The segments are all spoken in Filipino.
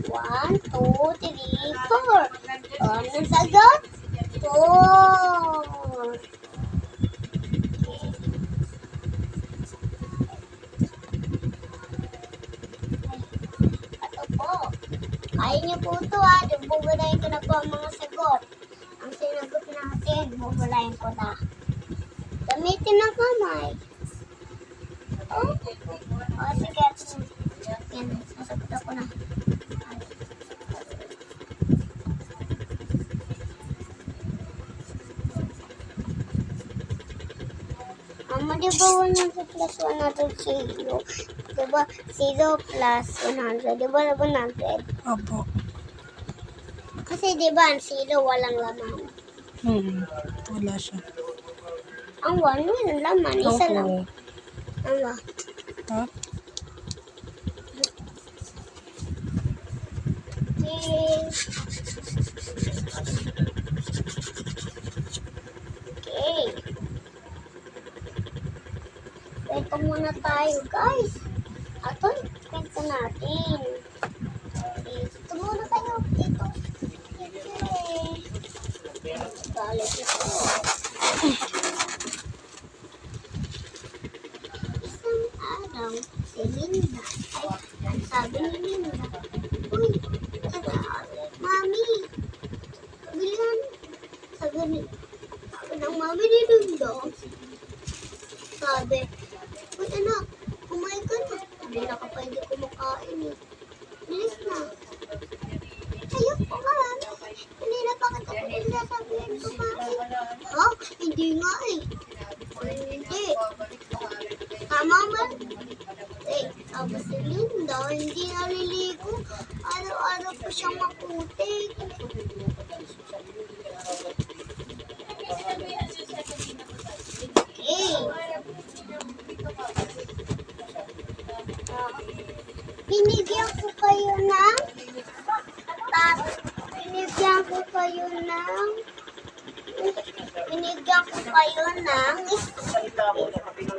1, 2, 3, 4. Anong sagot? 4. Ito po. Kaya niyo po ito ha. Bubulayin ko na po ang mga sagot. Ang sinagot natin, bubulayin ko na. Gamitin ng kamay. Oh, sige. Yan, sasagot ako na. Mama, di ba 100 plus 100 0? Di ba 0 plus 100? Di ba 100? Opo. Kasi di ba ang 0 walang laman. Wala siya. Ang 1 walang laman. Isa lang. Oo. Ano? Ha? Okay. Kwento muna tayo, guys. Ato, kwento natin. Dito muna tayo. Dito. Galit ito. Isang araw, si Linda. Ang sabi ni Linda, uy, mami, bilan. Sabi ng mami ni Linda. Sabi, uy anak, kumain ka na. Hindi na ka pwede kumakain eh. Bilis na. Ayok po ka mami. Hindi na pa kita pinasasabihin kumain. Ha? Hindi nga eh. Hindi. Tama ba? Eh, tapos si Linda, hindi naliligo. Araw-araw pa siyang maputik. Binigyan ko kayo ng binigyan ko kayo ng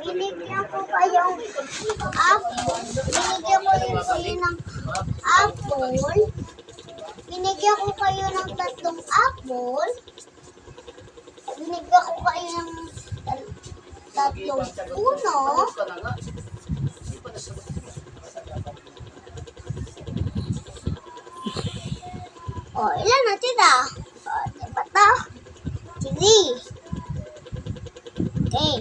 binigyan ko kayong apple. Binigyan ko kayo ng 3 apple. Binigyan ko kayo ng 3 puno. Oh, ilan na tira? Oh, diba ito? 3. Okay.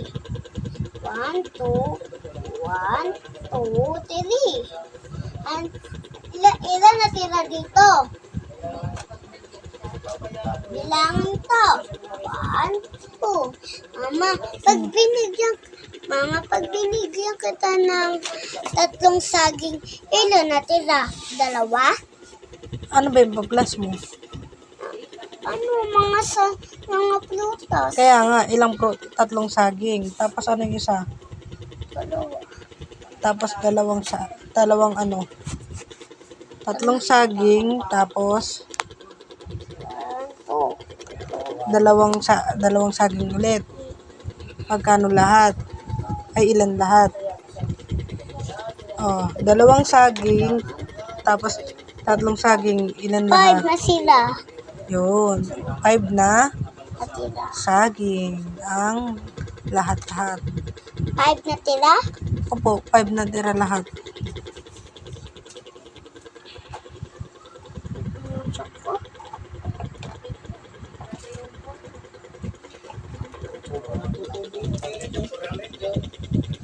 1, 2, 3. And ilan na tira dito? Bilangin to. 1, 2. Pag binigyan kita ng 3 saging, ilan na tira? 2? Ano ba yung plus mo? Ano, mga prutas. Kaya nga, 3 saging. Tapos ano yung isa? 2. Tapos 2 3 saging. Tapos 2 saging ulit. Magkano lahat? Ay, ilan lahat? Oh, 2 saging. Tapos 3 saging, ilan 5 lahat? na sila. Yun. 5 na Natira. saging. Ang lahat-lahat. 5 na tira? Opo, 5 na tira lahat. Choco.